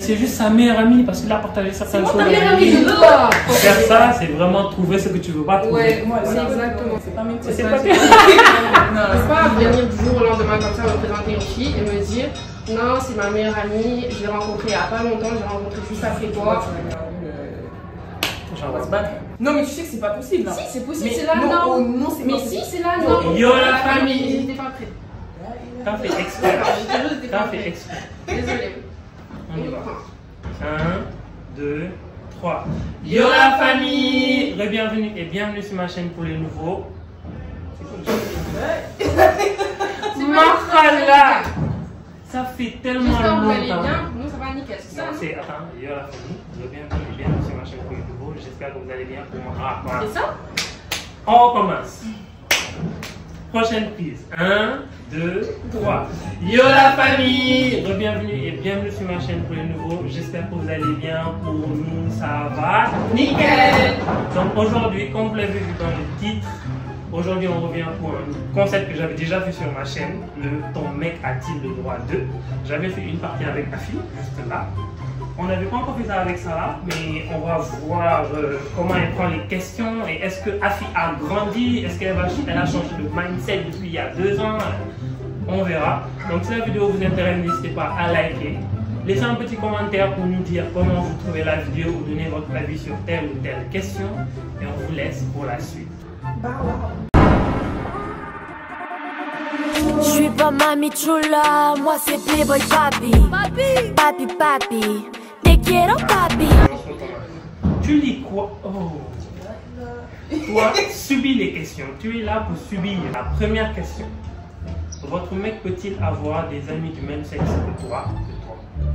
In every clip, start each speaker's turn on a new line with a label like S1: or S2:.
S1: C'est juste sa meilleure amie parce qu'il a partagé certaines choses.
S2: Ta meilleure amie, je veux pas.
S1: Faire ça, c'est vraiment trouver ce que tu veux pas trouver.
S2: Ouais, moi, c'est exactement.
S3: C'est pas même
S1: C'est
S3: ça.
S1: pas
S2: Je peux pas venir du jour au lendemain comme ça me présenter une fille et me dire non, c'est ma meilleure amie, je l'ai rencontrée il y a pas longtemps, je l'ai rencontrée juste après toi.
S3: On va se battre. Non, mais tu sais que c'est pas possible.
S2: Si, c'est possible,
S3: Mais
S2: c'est là,
S3: non,
S2: non.
S3: oh, non, c'est
S2: Mais
S3: pas
S2: si,
S3: possible.
S2: c'est là, non.
S1: Yo la famille.
S2: J'étais pas prête.
S1: T'as fait exprès.
S2: J'étais
S1: T'as
S2: pas
S1: fait
S2: prête.
S1: exprès.
S2: Désolée.
S1: On y va. 1, 2, 3. Yo la famille! Bienvenue et bienvenue sur ma chaîne pour les nouveaux. Mahala! Ça fait tellement
S2: J'espère que vous allez
S1: longtemps.
S2: bien. Nous, ça va nickel, c'est ça?
S1: Non, c'est, attends, yo la famille. Bienvenue et bienvenue sur ma chaîne pour les nouveaux. J'espère que vous allez bien pour moi. Voilà.
S2: C'est ça?
S1: On recommence. Prochaine prise. 1, 2, 3. Yo la famille! Bienvenue et bienvenue sur ma chaîne pour les nouveaux. J'espère que vous allez bien. Pour nous, ça va nickel! Donc aujourd'hui, comme vous l'avez vu dans le titre, aujourd'hui on revient pour un concept que j'avais déjà vu sur ma chaîne, le Ton mec a-t-il le droit de? J'avais fait une partie avec Afi, juste là. On n'avait pas encore fait ça avec Sarah, mais on va voir comment elle prend les questions et est-ce que Afi a grandi, est-ce qu'elle a changé de mindset depuis il y a 2 ans, on verra. Donc si la vidéo vous intéresse, n'hésitez pas à liker, laissez un petit commentaire pour nous dire comment vous trouvez la vidéo ou donner votre avis sur telle ou telle question et on vous laisse pour la suite.
S4: Je suis pas Mami Chula, moi c'est Playboy Papi. Papi, papi, te quiero papi.
S1: Tu lis quoi? Oh. Toi, subis les questions. Tu es là pour subir. La première question. Votre mec peut-il avoir des amis du même sexe que toi?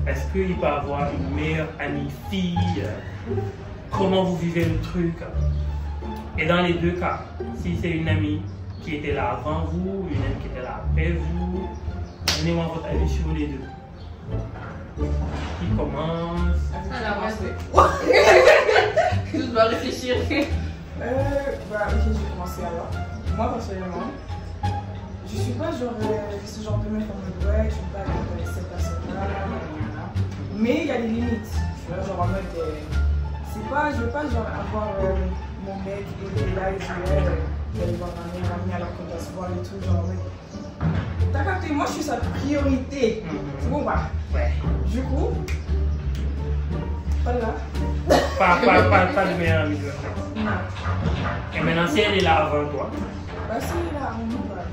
S1: Est-ce qu'il peut avoir une meilleure amie fille? Comment vous vivez le truc? Et dans les deux cas, si c'est une amie qui était là avant vous, une amie qui était là après vous, donnez-moi votre avis sur les deux. Qui commence?
S2: Ça, la voix, je dois réfléchir.
S3: Bah, ok, je vais commencer alors. Moi, personnellement, je suis pas genre, ce genre de mec en mode ouais, tu peux pas avec cette personne-là, mais il y a des limites. Tu vois, genre en mode, c'est pas, je veux pas genre avoir mon mec et là, il dit, d'aller voir ma meilleure amie alors qu'on doit se voir et tout, genre, ouais. T'as capté, moi je suis sa priorité. C'est bon, bah.
S1: Ouais.
S3: Du coup, voilà.
S1: Pas de meilleure amie de la France.
S3: Non.
S1: Et maintenant, si elle est là avant toi,
S3: Bah, c'est là, on y va.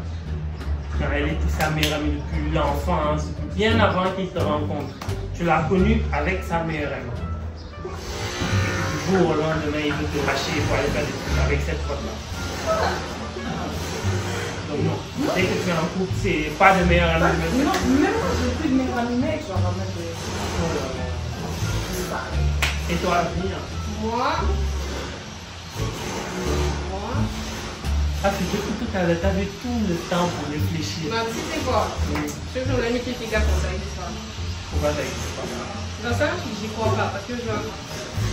S1: quand elle était sa meilleure amie depuis l'enfance, bien avant qu'ils se rencontrent, tu l'as connue avec sa meilleure amie. Et du jour au lendemain, il veut te lâcher pour aller faire des trucs avec cette pote-là. Donc non, dès que tu es en couple, c'est pas de meilleure amie.
S3: Non, même moi j'ai plus de meilleure amie mec, genre en mode de...
S1: Et toi, venir.
S2: Moi,
S1: Ah, tu depuis tout à l'heure, t'avais tout le temps pour réfléchir.
S2: ma petite, c'est quoi? Je veux que l'amitié fille garçon, ça existe pas.
S1: Pourquoi ça existe pas?
S2: Dans ça, j'y crois pas parce que genre,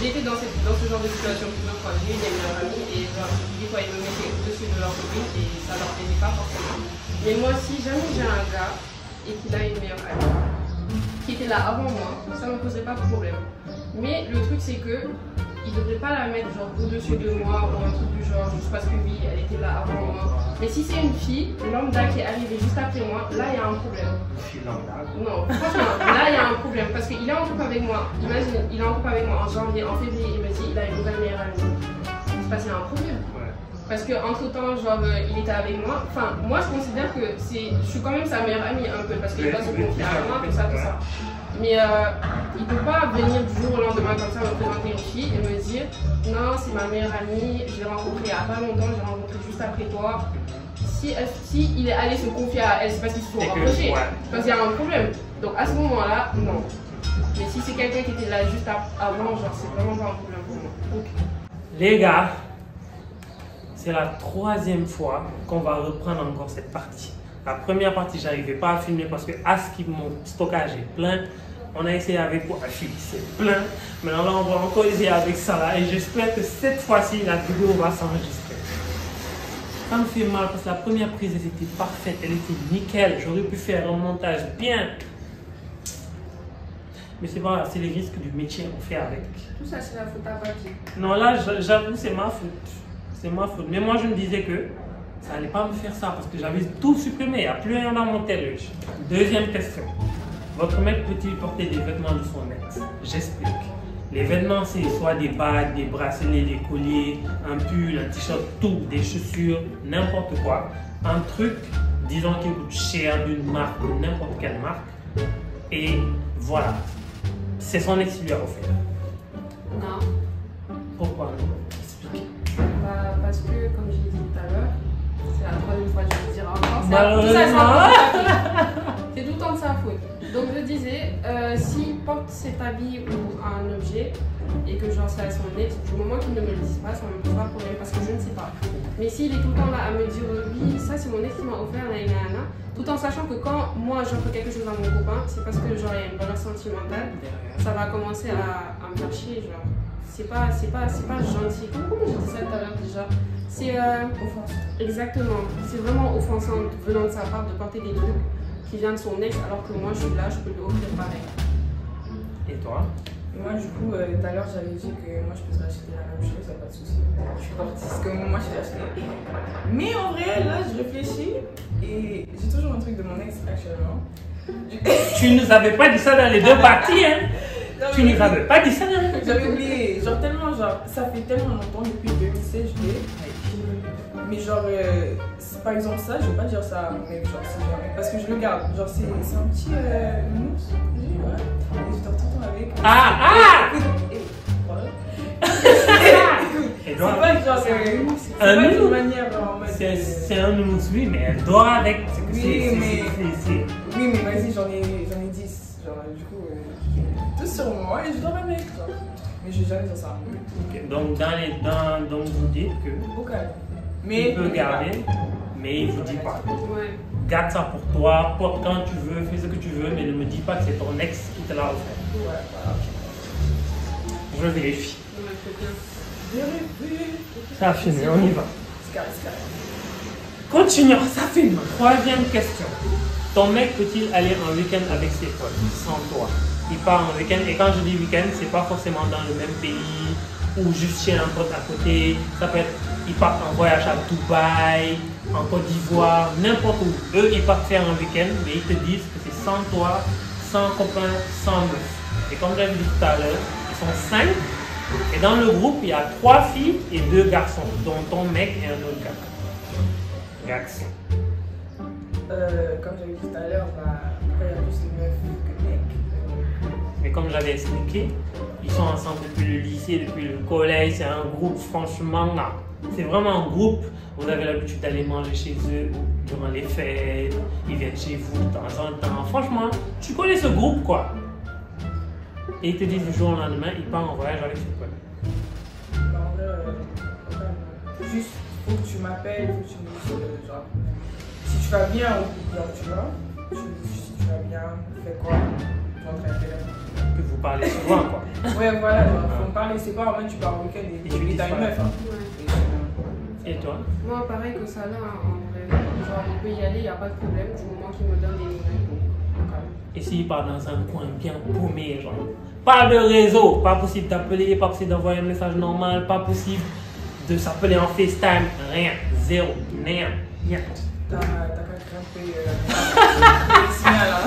S2: j'ai été dans ce genre de situation plusieurs fois. J'ai eu des meilleurs amis et genre, des fois ils me mettaient au-dessus de leur copine et ça leur plaisait pas forcément. Mais moi, si jamais j'ai un gars et qu'il a une meilleure amie qui était là avant moi, ça me poserait pas de problème. Mais le truc, c'est que il devrait pas la mettre genre au-dessus de moi ou un truc du genre juste parce que oui, elle était là avant moi. Mais si c'est une fille lambda qui est arrivée juste après moi, là il y a un problème.
S1: Je suis lambda.
S2: Non, franchement, là il y a un problème parce qu'il est en couple avec moi. Imagine, il est en couple avec moi en janvier, en février, il me dit il a une nouvelle meilleure amie. C'est parce qu'il y a un problème.
S1: Ouais.
S2: Parce qu'entre temps, genre, il était avec moi. Enfin, moi je considère que je suis quand même sa meilleure amie un peu parce qu'il va se confier à moi, tout ça, tout ça. Mais il ne peut pas venir du jour au lendemain comme ça me présenter une fille et me dire non, c'est ma meilleure amie, je l'ai rencontrée il n'y a pas longtemps, je l'ai rencontrée juste après toi. Si il est allé se confier à elle, c'est parce qu'ils se sont rapprochés, parce qu'il y a un problème. Donc à ce moment-là, non. Mais si c'est quelqu'un qui était là juste avant, genre, c'est vraiment pas un problème pour moi. Okay.
S1: Les gars, c'est la 3e fois qu'on va reprendre encore cette partie. La première partie, j'arrivais pas à filmer parce que à ce qui mon stockage est plein. On a essayé avec pour Afi, c'est plein. Maintenant là, on va encore essayer avec Sarah et j'espère que cette fois-ci, la vidéo va s'enregistrer. Ça me fait mal parce que la première prise, elle était parfaite, elle était nickel. J'aurais pu faire un montage bien. Mais c'est pas, c'est les risques du métier, on fait avec.
S2: Tout ça, c'est la faute à Papi.
S1: Non, là, j'avoue, c'est ma faute. C'est ma faute. Mais moi, je me disais que ça allait pas me faire ça parce que j'avais tout supprimé. Il n'y a plus rien dans mon tel. Deuxième question. Votre mec peut-il porter des vêtements de son ex? J'explique. Les vêtements, c'est soit des bagues, des bracelets, des colliers, un pull, un t-shirt, tout, des chaussures, n'importe quoi. Un truc, disons, qui coûte cher d'une marque, de n'importe quelle marque. Et voilà. C'est son ex qui lui a offert.
S2: Non.
S1: Pourquoi non? Explique.
S2: Bah, parce que, comme je l'ai dit tout à l'heure, c'est la troisième fois que je vais le dire encore. C'est tout le temps de sa faute. Donc je disais, s'il porte cet habit ou un objet et que genre c'est à son ex, du moment qu'il ne me le dise pas, ça ne me pose pas de problème parce que je ne sais pas. Mais s'il est tout le temps là à me dire oui, ça c'est mon ex qui m'a offert, tout en sachant que quand moi j'offre quelque chose à mon copain, c'est parce que genre il y a une valeur sentimentale, ça va commencer à me faire chier, genre. C'est pas gentil. Comment j'ai dit ça tout à l'heure déjà? C'est offensant. Exactement. C'est vraiment offensant venant de sa part de porter des trucs qui viennent de son ex alors que moi je suis là, je peux lui offrir pareil.
S1: Et toi?
S3: Moi, du coup, tout à l'heure, j'avais dit que moi, je peux te racheter la même chose, y a pas de souci. Je suis partie, parce que moi, je l'ai acheté. Mais en vrai, là, je réfléchis et j'ai toujours un truc de mon ex actuellement.
S1: Tu nous avais pas dit ça dans les deux parties, hein? Non, tu nous avais pas dit ça dans les deux.
S3: J'avais oublié, genre tellement, genre, ça fait tellement longtemps, depuis 2016, je l'ai. Mais genre, par exemple ça, je vais pas dire ça à mon mec, genre si jamais, parce que je le garde, genre c'est un petit mousse, ouais, et je dors tout le temps avec. C'est pas genre, c'est pas une manière en mode.
S1: C'est un mousse, oui, mais elle dort avec.
S3: Oui, mais vas-y, j'en ai 10, genre du coup, tout sur moi et je dors avec, genre. Mais je vais jamais dire ça à mon mec.
S1: Okay. Donc vous dites que.
S3: Au calme.
S1: Mais il peut garder, mais il ne vous dit pas.
S2: Ouais.
S1: Garde ça pour toi, porte quand tu veux, fais ce que tu veux, mais ne me dis pas que c'est ton ex qui te l'a offert.
S3: Ouais, voilà.
S1: Je vérifie.
S2: Ouais, c'est bien.
S1: Ça a fini, on y va.
S3: C'est carré.
S1: Continuons, ça fait ma troisième question. Ton mec peut-il aller en week-end avec ses potes sans toi? Il part en week-end, et quand je dis week-end, c'est pas forcément dans le même pays ou juste chez un pote à côté. Ça peut être, ils partent en voyage à Dubaï, en Côte d'Ivoire, n'importe où. Eux, ils partent faire un week-end, mais ils te disent que c'est sans toi, sans copain, sans meuf. Et comme j'avais dit tout à l'heure, ils sont 5. Et dans le groupe, il y a 3 filles et 2 garçons, dont ton mec et un autre gars. Garçon.
S3: Comme j'avais dit tout à l'heure, il y a plus de meufs que de mecs.
S1: Mais comme j'avais expliqué, ils sont ensemble depuis le lycée, depuis le collège, c'est un groupe, franchement, là. C'est vraiment un groupe. Vous avez l'habitude d'aller manger chez eux durant les fêtes, ils viennent chez vous de temps en temps. Franchement, tu connais ce groupe, quoi. Et ils te disent du jour au lendemain, ils partent en voyage avec ses potes.
S3: En vrai, juste, faut que tu m'appelles, faut que tu me dises, genre, si tu vas bien, genre, tu vas. Si tu vas bien, fais quoi? Tu rentres à la télé.
S1: Que vous parlez souvent, quoi.
S3: Ouais, voilà, faut me parler, c'est pas en mode tu pars au week-end et tu t'as une meuf. Hein.
S2: Ouais.
S1: Et toi?
S2: Moi, pareil que ça là, en vrai, genre on peut y aller, il n'y a pas de problème du moment qu'il me donne des nouvelles.
S1: Et s'il part dans un coin bien paumé, genre, pas de réseau, pas possible d'appeler, pas possible d'envoyer un message normal, pas possible de s'appeler en FaceTime, rien, zéro, rien.
S3: T'as qu'à grimper le signal là.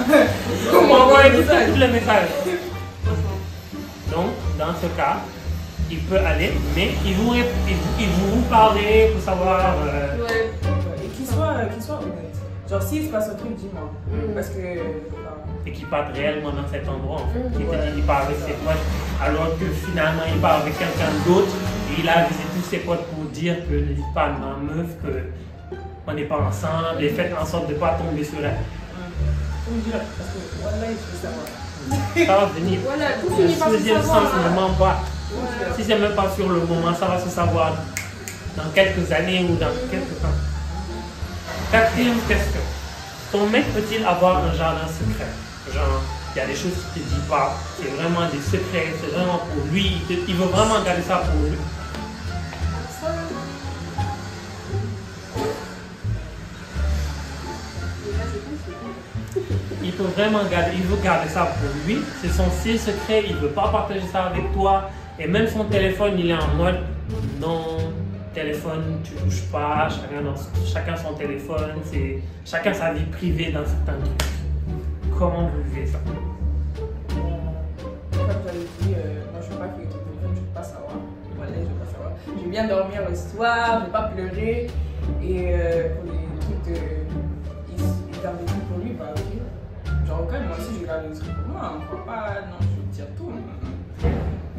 S1: Comment envoyer tous les messages? Donc, dans ce cas, il peut aller, mais il vous parler pour savoir.
S2: Ouais.
S3: Et qu'il soit honnête. Genre, s'il se passe un truc, dis-moi. Parce que.
S1: Et qu'il parte réellement dans cet endroit, en fait. Qui te dit qu'il part avec ses potes, alors que finalement il part avec quelqu'un d'autre. Et il a avisé tous ses potes pour dire que ne dites pas à ma meuf qu'on n'est pas ensemble, et faites en sorte de ne pas tomber sur elle.
S3: Faut me dire, parce que voilà, il faut savoir.
S1: Ça va venir.
S2: Voilà, tout finit par se
S1: Deuxième
S2: savoir.
S1: sens ne ment pas.
S2: Ouais.
S1: Si c'est même pas sur le moment, ça va se savoir dans quelques années ou dans quelques temps. Quatrième question. Ton mec peut-il avoir un jardin secret? Genre, il y a des choses qu'il ne te dit pas, c'est vraiment des secrets, c'est vraiment pour lui, il veut vraiment garder ça pour lui. Il peut vraiment garder, il veut garder ça pour lui, c'est son style secret, il ne veut pas partager ça avec toi. Et même son téléphone, il est en mode non, téléphone, tu touches pas, chacun son téléphone, chacun sa vie privée dans certains trucs. Comment vous vivez ça?
S3: Comme j'avais dit, moi je ne veux pas fouiller ton téléphone, je ne veux pas savoir. Voilà, je ne veux pas savoir. Je veux bien dormir le soir, je ne veux pas pleurer. Et pour les trucs, il garde des trucs pour lui, bah ok. Genre, quand moi aussi je garde des trucs pour moi, on ne va pas, non, je veux dire tout.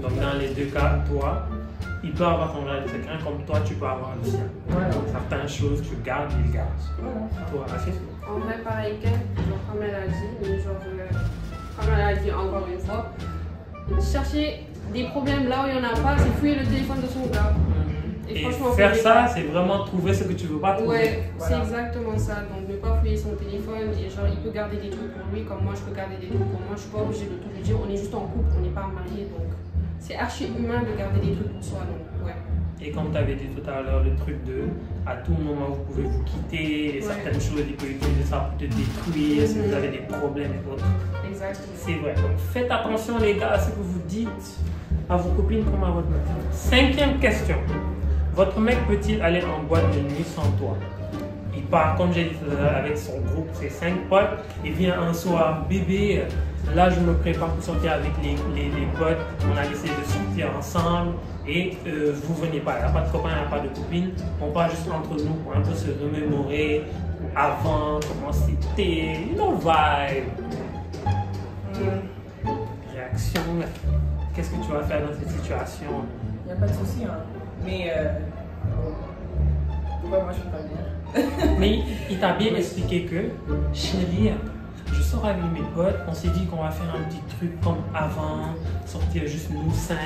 S1: Donc dans les deux cas, toi, il peut avoir ton jardin secret comme toi, tu peux avoir le sien.
S3: Voilà.
S1: Certaines choses, tu gardes, il garde.
S3: Voilà.
S1: Toi, Rachid?
S2: En vrai, pareil qu'elle, genre comme elle a dit, mais genre, comme elle a dit encore une fois, chercher des problèmes là où il n'y en a pas, c'est fouiller le téléphone de son gars.
S1: Et faire ça, c'est vraiment trouver ce que tu veux pas trouver.
S2: Ouais,
S3: voilà.
S2: c'est exactement ça. Donc ne pas fouiller son téléphone et genre il peut garder des trucs pour lui comme moi je peux garder des trucs pour moi. Je suis pas obligée de tout lui dire. On est juste en couple, on n'est pas mariés donc c'est archi humain de garder des trucs pour soi. Donc ouais.
S1: Et comme tu avais dit tout à l'heure, le truc de à tout moment vous pouvez vous quitter et certaines choses, il peut utiliser ça pour te détruire si vous avez des problèmes et autres.
S2: Exactement.
S1: C'est vrai. Donc faites attention les gars à ce que vous dites à vos copines comme à votre mec. 5e question. Votre mec peut-il aller en boîte de nuit sans toi? Il part, comme j'ai dit avec son groupe, ses 5 potes. Il vient un soir, bébé, là je me prépare pour sortir avec les potes. On a essayé de sortir ensemble et vous venez pas. Il n'y a pas de copain, il n'y a pas de copine. On part juste entre nous pour un peu se remémorer avant, comment c'était, you know, vibe. Réaction. Qu'est-ce que tu vas faire dans cette situation?
S3: Il n'y a pas de souci, hein. Mais pourquoi moi je peux pas venir?
S1: Mais il t'a bien expliqué que, chérie, je sors avec mes potes, on s'est dit qu'on va faire un petit truc comme avant, sortir juste nous 5,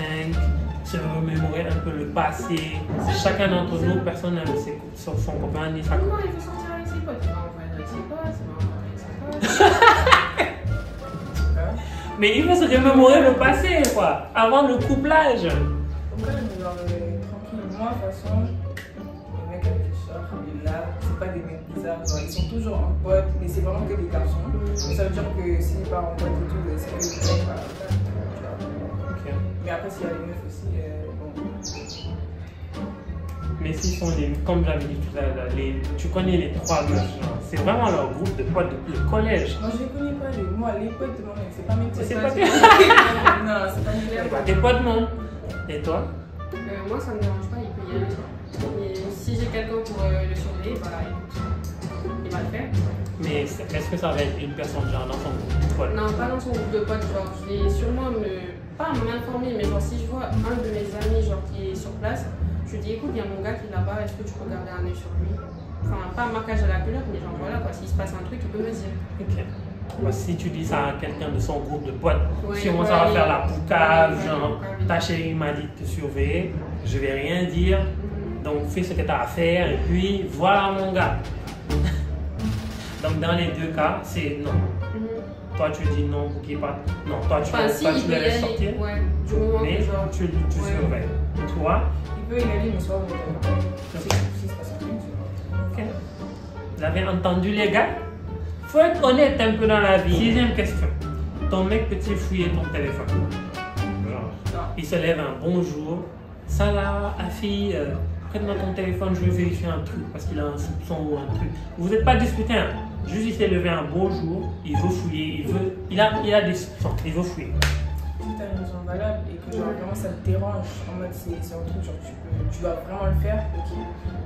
S1: se remémorer un peu le passé. Chacun d'entre nous, personne n'aime son copain ni sa copine.
S2: Comment il veut sortir avec ses potes? Il va envoyer avec ses potes, il va envoyer avec ses potes.
S1: Mais il faut se remémorer le passé, quoi, avant le couplage.
S3: Pourquoi je me genre tranquille? Moi, de toute façon, les mecs avec qui je sors, là, c'est pas des mecs bizarres. Genre, ils sont toujours en pote, mais c'est vraiment que des garçons. Ça veut dire que s'ils partent en pote et tout, c'est que des mecs, voilà.
S1: Okay.
S3: Mais après, s'il y a des meufs aussi, bon.
S1: Mais s'ils sont les, comme j'avais dit tout à l'heure, tu connais les 3 meufs, c'est vraiment leur groupe de potes depuis le collège.
S3: Moi, je les connais pas, moi, les potes de mon mec, c'est pas mes potes.
S1: C'est pas tes
S3: Non, c'est pas mes potes.
S1: Tes potes, non. Et toi?
S2: Moi, ça me dérange pas, il peut y aller. Mais si j'ai quelqu'un pour le surveiller, bah il va le faire.
S1: Mais est-ce que ça va être une personne genre dans son groupe de potes?
S2: Non, pas dans son groupe de potes, genre je vais sûrement pas m'informer, mais genre si je vois un de mes amis genre qui est sur place, je lui dis écoute, il y a mon gars qui est là-bas, est-ce que tu peux garder un œil sur lui? Enfin, pas un marquage à la couleur, mais genre voilà quoi, s'il se passe un truc, il peut me dire.
S1: Ok. Si tu dis ça à quelqu'un de son groupe de potes,
S2: Ouais,
S1: si on va faire la poucave,
S2: ouais,
S1: genre
S2: ouais.
S1: ta chérie m'a dit de te surveiller, je vais rien dire, donc fais ce que tu as à faire et puis voilà mon gars. Donc dans les deux cas, c'est non. Toi tu dis non pour qu'il parte. Non, toi tu,
S2: Enfin, si,
S1: toi,
S2: il
S1: tu
S2: peut
S1: le
S2: y
S1: laisses
S2: aller,
S1: sortir,
S2: ouais, du moment
S1: mais
S2: que genre.
S1: tu
S2: ouais.
S1: surveilles. Toi,
S3: Il peut y aller, mais soit si c'est pas ça, c'est
S1: ok. Vous avez entendu les gars? Faut être honnête un peu dans la vie. 6e question. Ton mec peut-il fouiller ton téléphone? Genre, il se lève un bonjour. Salah, Afi, prête-moi ton téléphone, je vais vérifier un truc parce qu'il a un soupçon ou un truc. Vous n'êtes pas disputé, hein? Juste il s'est levé un bonjour, il veut fouiller, il a des soupçons, il veut fouiller.
S3: Si tu as une raison valable et que genre, vraiment ça te dérange, en mode c'est un truc genre tu dois vraiment le faire, ok.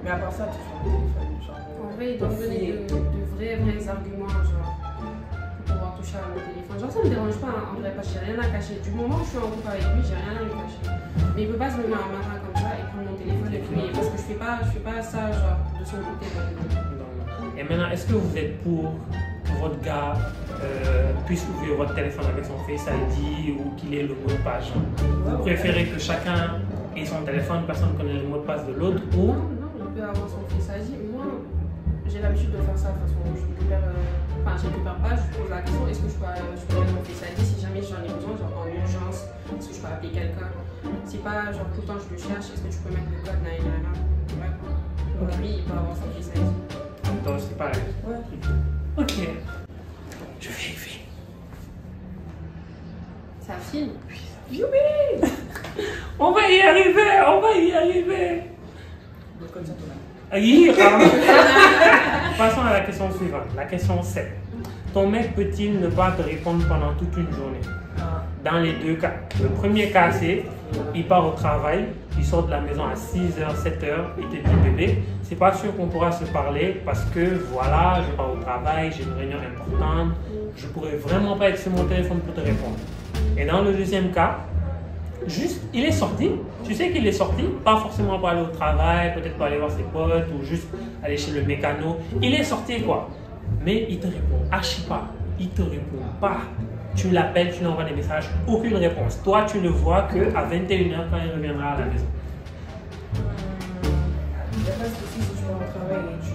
S3: Mais à part ça, tu fais un téléphone. Genre,
S2: En vrai, il doit me donner de vrais arguments, genre, pour pouvoir toucher à mon téléphone. Genre, ça me dérange pas, hein, en vrai, parce que j'ai rien à cacher. Du moment où je suis en couple avec lui, j'ai rien à lui cacher. Mais il peut pas se lever un matin comme ça et prendre mon téléphone et fouiller, parce que je fais pas ça, genre, de son côté.
S1: Et maintenant, est-ce que vous êtes pour que votre gars puisse ouvrir votre téléphone avec son Face ID ou qu'il ait le mot de passe? Vous préférez que chacun ait son téléphone, personne ne connaît le mot de passe de l'autre ou?
S2: Non, il peut avoir son Face ID. Moi, j'ai l'habitude de faire ça. De toute façon, je récupère pas, je pose la question, est-ce que je peux mettre mon Face ID si jamais j'en ai besoin, genre en urgence, est-ce que je peux appeler quelqu'un? C'est pas genre tout le temps je le cherche, est-ce que tu peux mettre le code là? Donc lui, il peut avoir son Face ID.
S1: Donc c'est pareil.
S3: Ouais.
S1: Ok. Je vérifie.
S2: facile.
S3: Youpi!
S1: On va y arriver, on va y arriver.
S3: Donc, comme ça, toi,
S1: Passons à la question suivante. La question 7. Ton mec peut-il ne pas te répondre pendant toute une journée? Dans les deux cas. Le premier cas, c'est il part au travail, il sort de la maison à 6h, 7h, il te dit bébé, c'est pas sûr qu'on pourra se parler parce que voilà, je pars au travail, j'ai une réunion importante, je pourrais vraiment pas être sur mon téléphone pour te répondre. Et dans le deuxième cas, juste, il est sorti, tu sais qu'il est sorti, pas forcément pour aller au travail, peut-être pour aller voir ses potes ou juste aller chez le mécano. Il est sorti quoi, mais il te répond archi pas, il te répond pas. Tu l'appelles, tu lui envoies des messages, aucune réponse. Toi, tu ne vois qu'à 21h quand il reviendra à la maison.
S3: Il n'y a pas de souci si tu vas au travail et je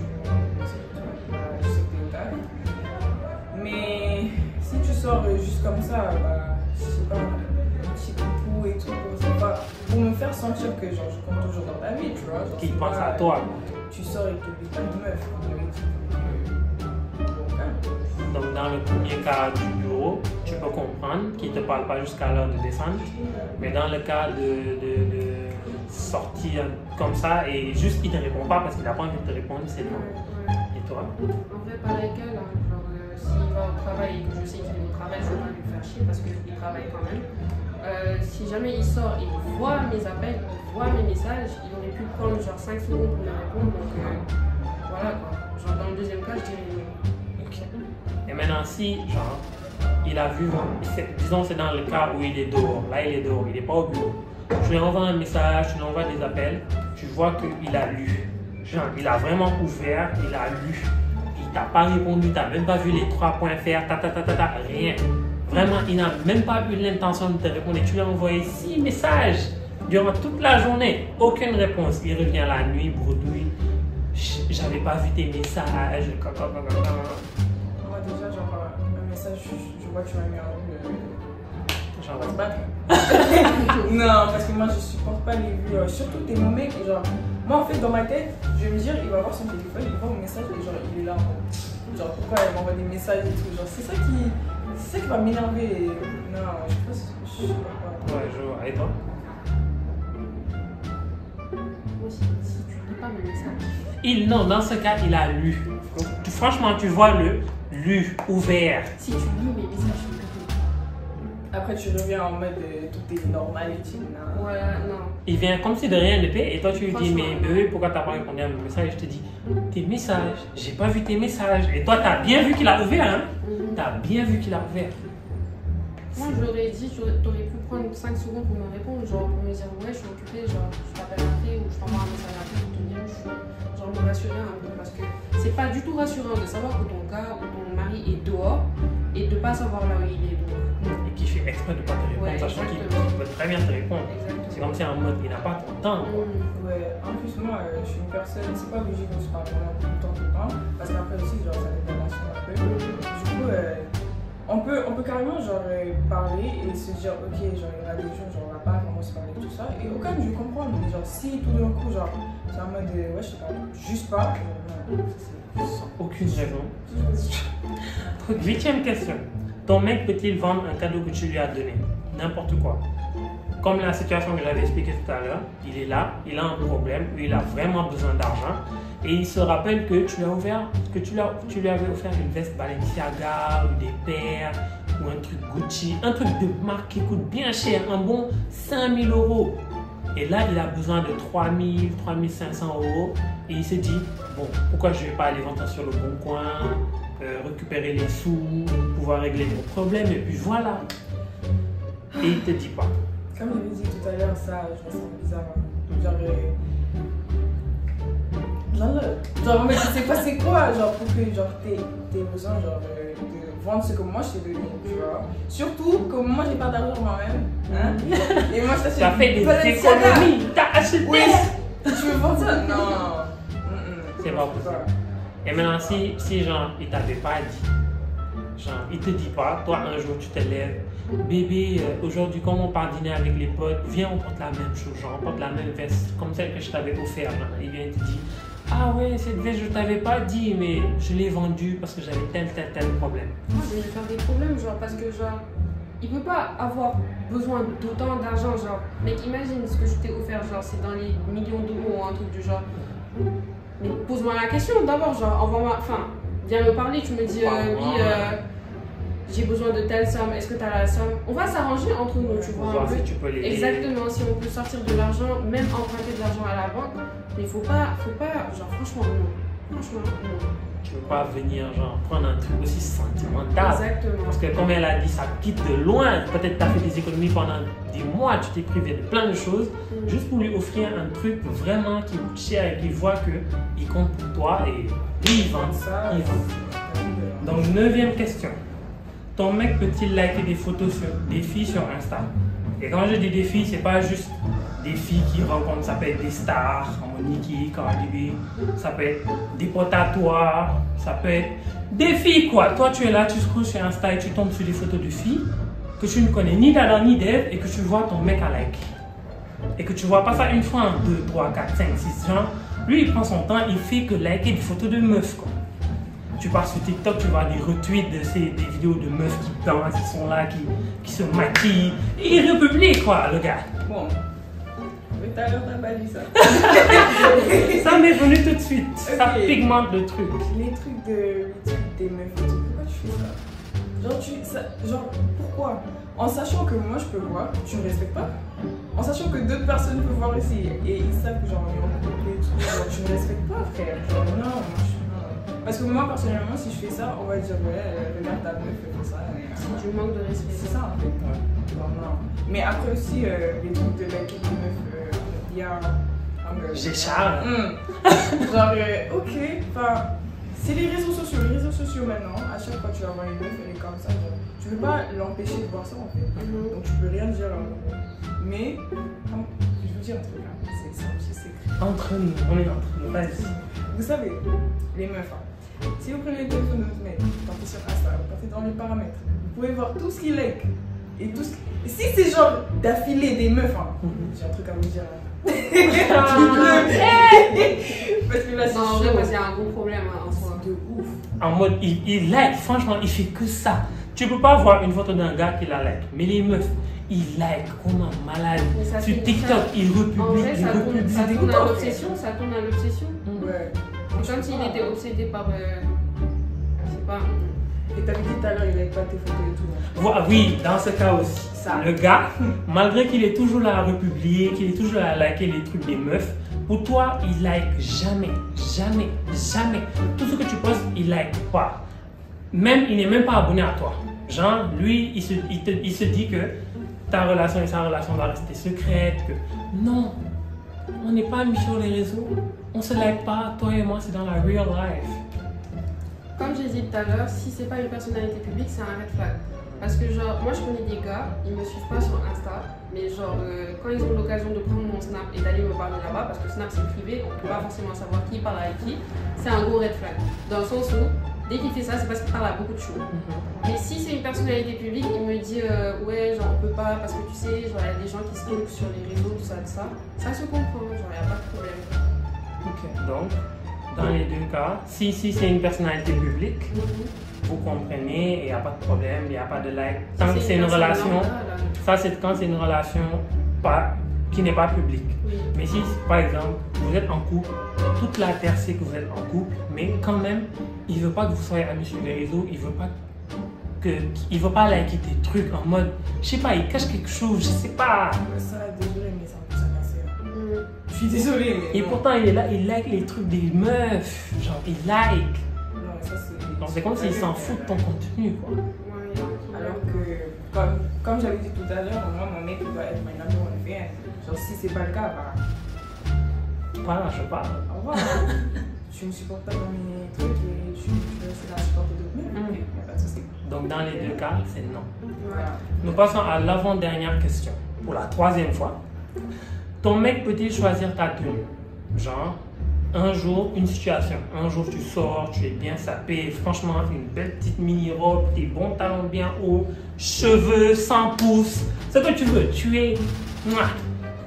S3: sais que tu es au taf. Mais si tu sors juste comme ça, bah, je sais pas, un petit coucou et tout, c'est pas pour me faire sentir que genre, je compte toujours dans ta vie, tu vois.
S1: Qu'il pense à toi.
S3: Tu sors et tu te dis une meuf.
S1: Donc dans le premier cas du bureau, tu peux comprendre qu'il ne te parle pas jusqu'à l'heure de descente. Mais dans le cas de sortir comme ça et juste il ne te répond pas parce qu'il n'a pas envie de te répondre, c'est non. Et toi?
S2: En vrai, pareil qu'elle, hein. Genre, s'il va au travail et que je sais qu'il est au travail, je ne vais pas lui faire chier parce qu'il travaille quand même. Si jamais il sort et il voit mes appels, il voit mes messages, il aurait pu prendre genre 5 secondes pour me répondre. Donc voilà quoi. Genre dans le deuxième cas, je dirais oui.
S1: Et maintenant, si, genre, il a vu, disons c'est dans le cas où il est dehors, là il est dehors, il n'est pas au bureau. Tu lui envoies un message, tu lui envoies des appels, tu vois qu'il a lu. Genre, il a vraiment ouvert, il a lu. Il t'a pas répondu, tu n'as même pas vu les 3 points faire, rien. Vraiment, il n'a même pas eu l'intention de te répondre. Et tu lui as envoyé 6 messages durant toute la journée, aucune réponse. Il revient la nuit, bredouille. J'avais pas vu tes messages.
S3: Moi déjà, genre, un message, je vois que tu m'as mis en vue.
S1: Genre,
S3: On va se battre. Non, parce que moi je supporte pas les vues, surtout t'es mon mec. Et genre, moi en fait, dans ma tête, je vais me dire, il va voir son téléphone, il voit mon message et genre, il est là en mode, genre, pourquoi elle m'envoie des messages et tout. Genre, c'est ça qui va m'énerver. Non, je sais pas.
S1: ouais, je vois. Et toi?
S2: Moi, si tu ne lis pas mes messages.
S1: Non, dans ce cas, il a lu. Franchement, tu vois le lu, ouvert.
S2: Si tu lis mes messages, je te
S3: Après, tu reviens en mode tout est normal et tout. Non.
S2: ouais, non.
S1: Il vient comme si de rien n'était et toi tu lui dis mais
S2: Franchement,
S1: bébé pourquoi t'as pas répondu à mes messages? Je te dis tes messages, j'ai pas vu tes messages. Et toi t'as bien vu qu'il a ouvert hein? T'as bien vu qu'il a ouvert.
S2: Moi, j'aurais dit, t'aurais pu prendre 5 secondes pour me répondre, genre pour me dire ouais, je suis occupée, genre je t'appelle après ou je t'envoie un message après pour te dire où je suis. Genre me rassurer un peu parce que c'est pas du tout rassurant de savoir que ton gars ou ton mari est dehors et de pas savoir là où il est. Donc,
S1: Et qui fait exprès de pas te répondre,
S2: Ouais,
S1: sachant qu'il
S2: exactement.
S1: peut très bien te répondre.
S2: exactement.
S1: C'est comme si en mode il n'a pas ton temps. quoi.
S3: Ouais, en plus, moi, je suis une personne, c'est pas obligé qu'on se parle vraiment tout le temps, parce qu'après aussi, genre, ça dépend de la relation un peu. Du coup, on peut carrément, genre, parler et se dire, ok, genre, il y a des jours, genre, on va pas vraiment se parler, tout ça, et au cas où je vais comprendre, mais genre, si tout d'un coup, genre, c'est en mode, ouais, je sais pas, juste pas, non,
S1: Sans aucune raison. 8e question. Ton mec peut-il vendre un cadeau que tu lui as donné? N'importe quoi. Comme la situation que j'avais expliquée tout à l'heure, il est là, il a un problème, il a vraiment besoin d'argent et il se rappelle que tu lui avais offert une veste Balenciaga ou des paires ou un truc Gucci, un truc de marque qui coûte bien cher, un bon 5000 €. Et là, il a besoin de 3000, 3500 € et il se dit, bon, pourquoi je ne vais pas aller vendre ça sur le bon coin, récupérer les sous, pouvoir régler mon problème et puis voilà. Et il te dit pas.
S3: Comme je l'ai dit tout à l'heure, ça, je me sens bizarre. Genre, mais tu sais pas c'est quoi, genre, pour que genre, t'aies besoin genre, de vendre ce que moi je t'ai donné, tu vois. Surtout que moi j'ai pas d'argent moi-même, hein. Et moi je t'achète.
S1: Tu as fait des économies, t'as acheté.
S3: Oui, tu veux vendre ça? Non.
S1: C'est pas possible. Et maintenant, si genre, il t'avait pas dit, genre, il te dit pas, toi un jour tu te lèves, bébé, aujourd'hui, comme on part dîner avec les potes, viens, on porte la même chose, genre, on porte la même veste, comme celle que je t'avais offerte. Il vient et te dit, ah ouais, cette veste, je t'avais pas dit, mais je l'ai vendue parce que j'avais tel problème.
S2: Moi, je vais lui faire des problèmes, genre, parce que, genre, il peut pas avoir besoin d'autant d'argent, genre, mec, imagine ce que je t'ai offert, genre, c'est dans les millions d'euros ou un truc du genre. Mais pose-moi la question d'abord, genre, envoie-moi, enfin, viens me parler, tu me dis, oui, j'ai besoin de telle somme, est-ce que tu as la somme? On va s'arranger entre nous, tu vois, un peu.
S1: Si tu peux l'aider.
S2: Exactement, si on peut sortir de l'argent, même emprunter de l'argent à la banque, mais faut pas, genre, franchement, non. Franchement, non.
S1: Tu veux pas venir genre prendre un truc aussi sentimental.
S2: Exactement.
S1: Parce que comme elle a dit, ça quitte de loin. Peut-être tu as fait des économies pendant des mois, tu t'es privé de plein de choses, juste pour lui offrir un truc vraiment qui coûte cher et qu'il voit qu'il compte pour toi et lui il vend ça. Il vend. Donc 9e question. Ton mec peut-il liker des photos sur des filles sur Insta? Et quand je dis des filles, c'est pas juste des filles qui rencontrent, ça peut être des stars, comme Nicki, Cardi B, ça peut être des potes à toi, ça peut être des filles quoi. Toi tu es là, tu scrolles sur Insta et tu tombes sur des photos de filles que tu ne connais ni d'Adam ni d'Ève et que tu vois ton mec à like. Et que tu vois pas ça une fois, 2, 3, 4, 5, 6 gens. Lui il prend son temps, il fait que liker des photos de meufs quoi. Tu pars sur TikTok, tu vois des retweets de des vidéos de meufs qui dansent, qui sont là, qui se maquillent. Et il republie quoi le gars.
S3: Bon. Tout à l'heure, t'as pas dit ça.
S1: Ça m'est venu tout de suite.
S3: Okay.
S1: Ça pigmente le truc.
S3: Les trucs des meufs et tout, pourquoi tu fais ça? Genre, pourquoi? En sachant que moi je peux voir, tu me respectes pas. En sachant que d'autres personnes peuvent voir aussi et ils savent que genre, on est en couple et tout, genre, tu me respectes pas, frère. Genre, non, moi je suis non. Parce que moi personnellement, si je fais ça, on va dire, ouais, regarde ta meuf, elle fait ça.
S2: C'est du manque de respect.
S3: C'est ça en fait. Ouais. Genre, non. Mais après aussi, les trucs de liker des meufs.
S1: J'ai Charles.
S3: Genre, ok, enfin, c'est les réseaux sociaux. Les réseaux sociaux maintenant, à chaque fois que tu vas voir une meuf, elle est comme ça. Genre, tu peux pas l'empêcher de voir ça en fait. Donc tu peux rien dire. Mais, je veux dire un truc là, c'est un petit secret.
S1: Entre nous, on est entre nous, vas-y.
S3: Vous savez, les meufs, si vous prenez le téléphone de votre mec, partez sur Insta, partez dans les paramètres, vous pouvez voir tout ce qu'il like. Et tout ce... Si c'est genre d'affilée des meufs, j'ai un truc à vous dire. Parce que là, c'est
S2: non, en vrai, parce qu'il y a un gros problème en soi.
S3: De ouf.
S1: En mode, il like, franchement, il fait que ça. Tu peux pas voir une photo d'un gars qui la like. Mais les meufs, ils like comme un malade. Sur TikTok, ils republient.
S2: Ça tourne à l'obsession, ça tourne à l'obsession.
S3: Ouais.
S2: C'est comme s'il était obsédé par. Je sais pas.
S3: Et t'avais dit tout à l'heure, il like pas tes photos et tout.
S1: Oui, dans ce cas aussi.
S3: Ça.
S1: Le gars, malgré qu'il est toujours là à republier, qu'il est toujours là à liker les trucs des meufs, pour toi, il like jamais. Tout ce que tu postes, il like pas. Même, il n'est même pas abonné à toi. Genre, lui, il se dit que ta relation et sa relation va rester secrète. Que non, on n'est pas amis sur les réseaux. On se like pas, toi et moi, c'est dans la real life.
S2: Comme j'ai dit tout à l'heure, si c'est pas une personnalité publique, c'est un red flag. Parce que genre, moi je connais des gars, ils me suivent pas sur Insta, mais genre quand ils ont l'occasion de prendre mon Snap et d'aller me parler là-bas, parce que Snap c'est privé, on peut pas forcément savoir qui parle avec qui, c'est un gros red flag. Dans le sens où, dès qu'il fait ça, c'est parce qu'il parle à beaucoup de choses. Mais si c'est une personnalité publique, il me dit ouais, genre on peut pas, parce que tu sais, genre il y a des gens qui se trouvent sur les réseaux, tout ça, ça se comprend, genre il n'y a pas de problème.
S1: Ok, donc, dans les deux cas, si c'est une personnalité publique, vous comprenez, il n'y a pas de problème, il n'y a pas de like. Tant que c'est une relation, ça c'est quand c'est une relation qui n'est pas publique.
S2: Oui.
S1: Mais si, par exemple, vous êtes en couple, toute la terre sait que vous êtes en couple, mais quand même, il ne veut pas que vous soyez amis sur les réseaux, il ne veut pas liker des trucs en mode, je sais pas, il cache quelque chose, je sais pas.
S3: Ça, désolé, mais ça me pousse à casser. Je suis désolée, mais.
S1: Et pourtant, il est là, il like les trucs des meufs, genre, il like.
S3: Non, ça c'est.
S1: Donc c'est comme s'il s'en fout de ton contenu, quoi.
S3: Alors que, comme j'avais dit tout à l'heure, moi, mon mec doit être my number one fan. Genre, si c'est pas le cas, bah.
S1: Voilà, je parle.
S3: Au revoir. Tu me supportes pas dans mes trucs et tu restes là à supporter d'autres mecs. Il n'y a pas de souci.
S1: Donc dans les deux cas, c'est non.
S3: Voilà.
S1: Nous passons à l'avant-dernière question. Pour la 3e fois. Ton mec peut-il choisir ta tenue? Genre, un jour, une situation. Un jour, tu sors, tu es bien sapé, franchement, une belle petite mini-robe, tes bons talons bien hauts, cheveux, 100 pouces, ce que tu veux. Tu es...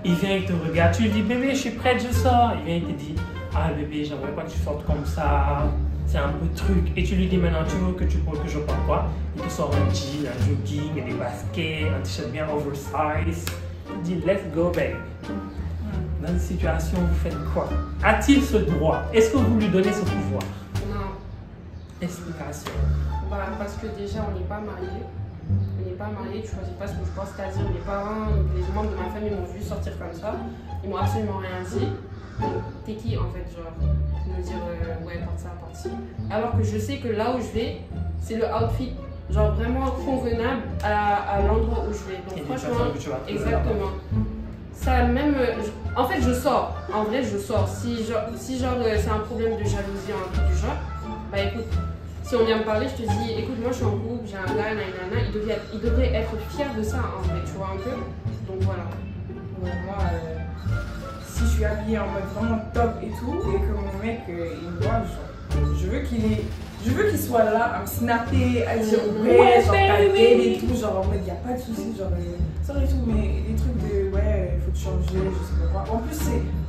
S1: Il vient, il te regarde, tu lui dis, bébé, je suis prête, je sors. Il vient, il te dit, ah bébé, j'aimerais pas que tu sortes comme ça. c'est un peu truc. Et tu lui dis maintenant, tu veux que je porte quoi? Il te sort un jean, un jogging, des baskets, un t-shirt bien oversize. Il dit, let's go, babe. Dans une situation, vous faites quoi? A-t-il ce droit? Est-ce que vous lui donnez ce pouvoir?
S2: Non.
S1: Explication.
S2: Bah, parce que déjà, on n'est pas mariés. On n'est pas mariés, tu choisis pas ce que je pense. C'est-à-dire, mes parents, les membres de ma famille m'ont vu sortir comme ça. Ils m'ont absolument rien dit. T'es qui en fait, genre, me dire ouais, porte ça, porte ci. Alors que je sais que là où je vais, c'est le outfit, genre vraiment convenable à l'endroit où je vais. Donc franchement, exactement. Ça même, en fait je sors, en vrai je sors. Si genre c'est un problème de jalousie ou un truc du genre, bah écoute, si on vient me parler, je te dis, écoute moi je suis en couple, j'ai un gars, nanana, il devrait être fier de ça en vrai, tu vois un peu. Donc voilà.
S3: Ouais, moi, si je suis habillée en mode vraiment top et tout, et que mon mec il me voit, je veux qu'il soit là à me snapper, à dire ouais, genre t'as et tout, genre en mode y a pas de soucis, genre ça et tout, mais les trucs de ouais, faut te changer, je sais pas quoi. En plus,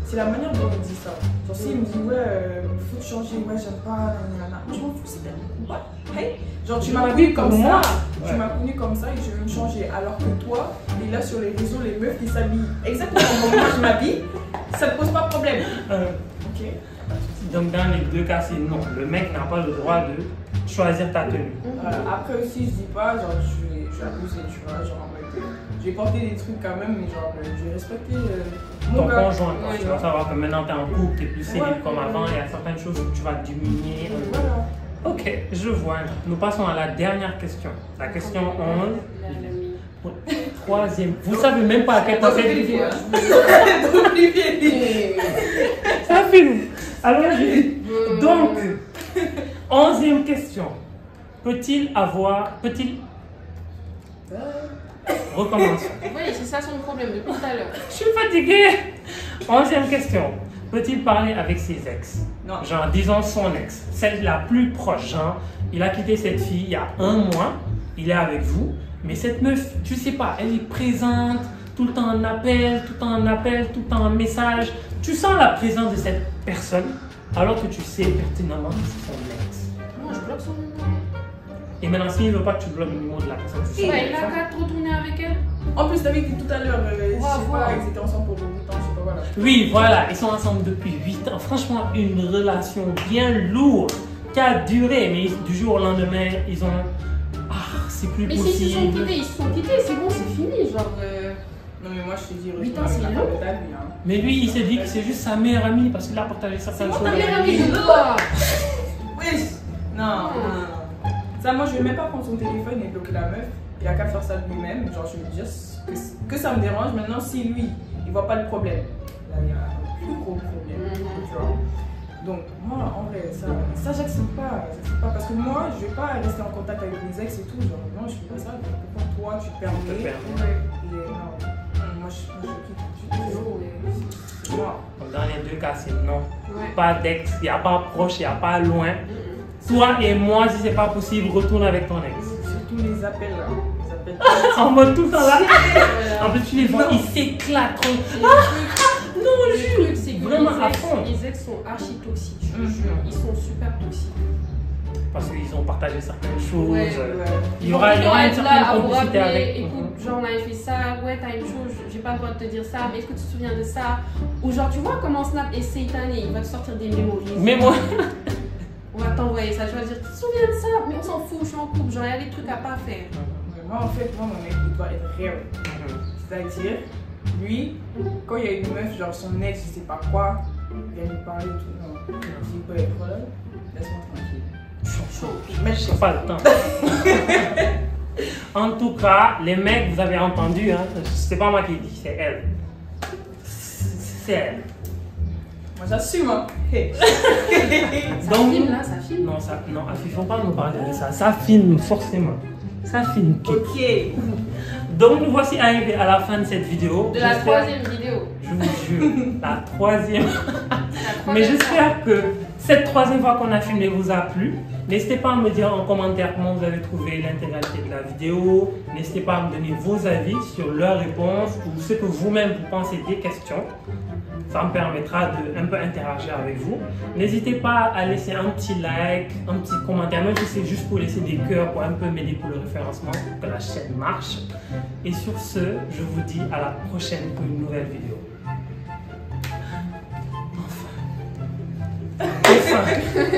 S3: c'est la manière dont on dit ça. Genre s'il me dit ouais, faut te changer, ouais, j'aime pas, nanana, je m'en fous, c'est bien. What? Hey, genre tu m'as connu comme ça, tu m'as connu comme ça et je veux me changer. Alors que toi, et là sur les réseaux, les meufs qui s'habillent exactement comme moi je m'habille, ça te pose pas de problème. Ok.
S1: Donc dans les deux cas, c'est non. Le mec n'a pas le droit de choisir ta tenue.
S3: Après aussi, je dis pas, genre je vais abuser, tu vois, genre en mode, je vais porter des trucs quand même, mais genre je vais respecter mon
S1: ton
S3: gars.
S1: conjoint. Ouais, tu vas savoir que maintenant tu es en couple, tu es plus célèbre comme avant, il y a certaines choses que tu vas diminuer.
S3: Voilà.
S1: Ok, je vois. Nous passons à la dernière question. La question 11. Troisième. Vous savez même pas à quel point c'est difficile. Ça filme. Allons-y. Donc, 11e question. Peut-il recommencer.
S2: Oui, c'est ça son problème depuis tout à l'heure.
S1: Je suis fatiguée. 11e question. Peut-il parler avec ses ex?
S3: Non.
S1: Genre, disons son ex, celle la plus proche. Genre, il a quitté cette fille il y a 1 mois, il est avec vous, mais cette meuf, tu sais pas, elle est présente, tout le temps en appel, tout le temps en appel, tout le temps en message. Tu sens la présence de cette personne, alors que tu sais pertinemment que c'est son ex.
S2: Moi, je bloque son numéro.
S1: Et maintenant, s'il ne veut pas que tu bloques le numéro de la personne, tu sais.
S2: Ouais, il a qu'à retourner avec elle.
S3: En plus, t'avais dit tout à l'heure, je sais pas, ils étaient ensemble pour 8 ans, je sais pas, voilà.
S1: Oui, voilà, ils sont ensemble depuis 8 ans. Franchement, une relation bien lourde qui a duré, mais du jour au lendemain, ils ont. Ah, c'est plus
S2: mais
S1: possible.
S2: Mais s'ils se sont quittés, c'est bon, c'est fini, genre.
S3: Non, mais moi je te dis,
S2: 8 ans, c'est long.
S1: Mais lui, il s'est dit que c'est juste sa meilleure amie parce qu'il a partagé certaines choses.
S2: Ta meilleure amie de toi.
S3: Oui. Non. Ça, moi je vais même pas prendre son téléphone et bloquer la meuf. Il a qu'à faire ça de lui-même. Genre, je veux dire que ça me dérange. Maintenant, si lui, il voit pas le problème, là, il y a un plus gros problème. Tu vois. Donc, moi, en vrai, ça j'accepte pas. Parce que moi, je vais pas rester en contact avec mes ex et tout. Genre, non, je fais pas ça. Pourquoi toi, tu te permets? Et non, moi, je quitte. Moi.
S1: Dans les deux cas, c'est non.
S2: Ouais.
S1: Pas d'ex, il n'y a pas proche, il n'y a pas loin. Toi et moi, si c'est pas possible, retourne avec ton ex.
S3: Surtout les appels là. Les appels.
S1: En mode tout le temps là. En plus, tu les vois, ils s'éclatent.
S2: Non, le truc, c'est que
S1: vraiment à fond.
S2: Les ex sont archi toxiques, je te jure. Ils sont super toxiques.
S1: Parce qu'ils ont partagé certaines choses.
S2: Ouais.
S1: Il y aura une certaine complicité avec.
S2: Écoute, genre, on avait fait ça, ouais, t'as une chose, j'ai pas le droit de te dire ça, mais est-ce que tu te souviens de ça? Ou genre, tu vois comment Snap est satané, il va te sortir des mémories.
S1: Mais moi.
S2: On va t'envoyer ça, tu vas dire, tu te souviens de ça? Mais on s'en fout, je suis en couple, genre, il y a des trucs à pas faire.
S3: Moi, en fait, mon mec, il doit être réel. C'est-à-dire, lui, quand il y a une meuf, genre son ex, je sais pas quoi, il vient lui parler et tout. Non, je dis quoi, laisse-moi tranquille.
S1: Mais je n'ai pas le temps. En tout cas, les mecs, vous avez entendu, hein, c'est pas moi qui dis, c'est elle. C'est elle.
S3: Moi j'assume, hein. Hey.
S2: Ça filme là, ça filme.
S1: Non, il faut pas nous parler de ça. Ça filme forcément. Ça filme tout.
S3: Ok.
S1: Donc nous voici arrivés à la fin de cette vidéo.
S2: De la 3e vidéo.
S1: Je vous jure, la 3e. Mais j'espère que cette 3e fois qu'on a filmé vous a plu. N'hésitez pas à me dire en commentaire comment vous avez trouvé l'intégralité de la vidéo. N'hésitez pas à me donner vos avis sur leurs réponses ou ce que vous-même vous pensez des questions. Ça me permettra de un peu interagir avec vous. N'hésitez pas à laisser un petit like, un petit commentaire, même si c'est juste pour laisser des cœurs, pour un peu m'aider pour le référencement, pour que la chaîne marche. Et sur ce, je vous dis à la prochaine pour une nouvelle vidéo. Enfin.